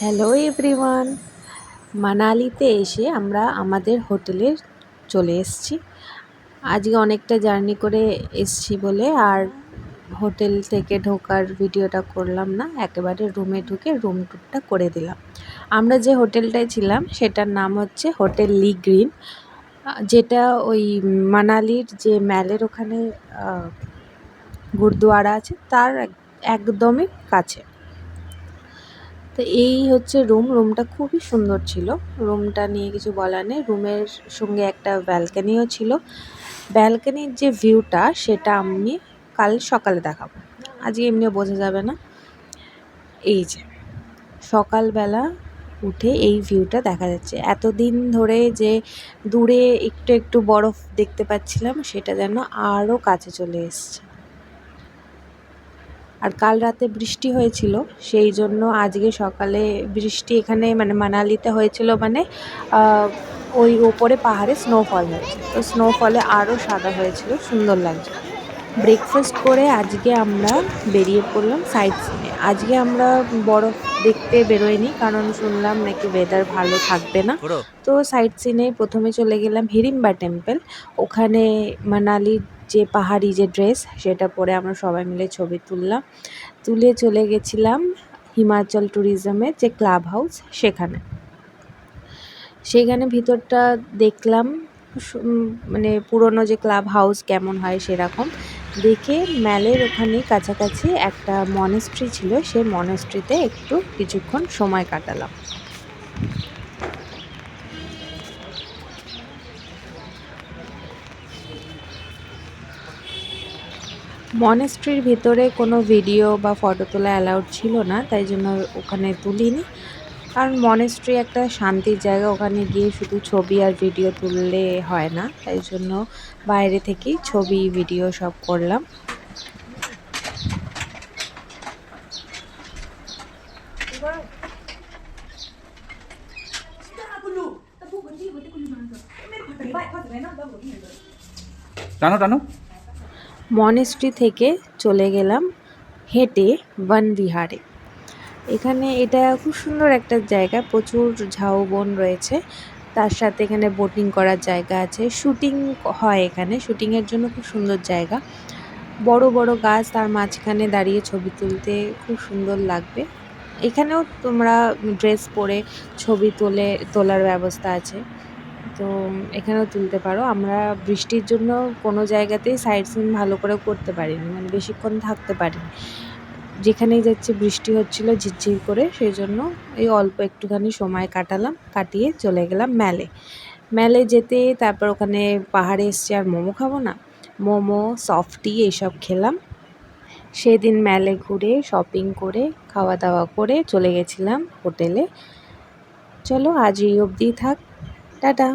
Hello everyone, মানালিতে এসে আমরা আমাদের হোটেলে চলে এসেছি। আজকে অনেকটা জার্নি করে এসেছি বলে আর হোটেল থেকে ঢোকার ভিডিওটা করলাম না, একেবারে রুমে ঢুকে রুম ট্যুরটা করে দিলাম। আমরা যে হোটেলটায় ছিলাম সেটার নাম হচ্ছে হোটেল লি গ্রিন, যেটা ওই মানালির যে ম্যালের ওখানে গুরুদুয়ারা আছে তার একদমই কাছে। তো এই হচ্ছে রুমটা খুবই সুন্দর ছিল। রুমটা নিয়ে কিছু বলার নেই। রুমের সঙ্গে একটা ব্যালকনিও ছিল। ব্যালকনির যে ভিউটা সেটা আমি কাল সকালে দেখাবো, আজকে এমনিও বোঝা যাবে না। এই যে সকালবেলা উঠে এই ভিউটা দেখা যাচ্ছে। এতদিন ধরে যে দূরে একটু একটু বরফ দেখতে পাচ্ছিলাম সেটা যেন আরও কাছে চলে এসছে। আর কাল রাতে বৃষ্টি হয়েছিল, সেই জন্য আজকে সকালে বৃষ্টি এখানে মানে মানালিতে হয়েছিল, মানে ওই ওপরে পাহাড়ে স্নোফল হয়েছে, তো স্নোফলে আরও সাদা হয়েছিল, সুন্দর লাগছে। ব্রেকফাস্ট করে আজকে আমরা বেরিয়ে পড়লাম সাইট সিনে। আজকে আমরা বরফ দেখতে বেরোয়নি, কারণ শুনলাম নাকি ওয়েদার ভালো থাকবে না। তো সাইট সিনে প্রথমে চলে গেলাম হিড়িম্বা টেম্পল। ওখানে মানালির যে পাহাড়ি যে ড্রেস সেটা পরে আমরা সবাই মিলে ছবি তুললাম। তুলে চলে গেছিলাম হিমাচল ট্যুরিজমের যে ক্লাব হাউস সেখানে ভিতরটা দেখলাম, মানে পুরনো যে ক্লাব হাউস কেমন হয় সেরকম দেখে। ম্যালের ওখানে কাছাকাছি একটা মনেস্ট্রি ছিল, সেই মনেস্ট্রিতে একটু কিছুক্ষণ সময় কাটালাম। মনেস্ট্রির ভিতরে কোনো ভিডিও বা ফটো তোলা অ্যালাউড ছিল না, তাই জন্য ওখানে তুলিনি। কারণ মনেস্ট্রি একটা শান্তির জায়গা, ওখানে গিয়ে শুধু ছবি আর ভিডিও তুললে হয় না, তাই জন্য বাইরে থেকেই ছবি ভিডিও সব করলাম। মনেস্ট্রি থেকে চলে গেলাম হেঁটে বনবিহারে। এখানে এটা খুব সুন্দর একটা জায়গা, প্রচুর ঝাউবন রয়েছে, তার সাথে এখানে বোটিং করার জায়গা আছে, শুটিং হয় এখানে, শুটিংয়ের জন্য খুব সুন্দর জায়গা। বড় বড় গাছ, তার মাঝখানে দাঁড়িয়ে ছবি তুলতে খুব সুন্দর লাগবে। এখানেও তোমরা ড্রেস পরে ছবি তোলার ব্যবস্থা আছে, তো এখানেও তুলতে পারো। আমরা বৃষ্টির জন্য কোনো জায়গাতেই সাইট সিন ভালো করে করতে পারিনি, মানে বেশিক্ষণ থাকতে পারিনি। যেখানেই যাচ্ছি বৃষ্টি হচ্ছিল ঝিরঝির করে, সেই জন্য এই অল্প একটুখানি সময় কাটালাম, কাটিয়ে চলে গেলাম ম্যালে যেতে। তারপর ওখানে পাহাড়ে এসছি, আর মোমো খাবো না, মোমো সফটি এইসব খেলাম। সেদিন ম্যালে ঘুরে শপিং করে খাওয়া দাওয়া করে চলে গেছিলাম হোটেলে। চলো আজ এই অবধি থাক, টাটা।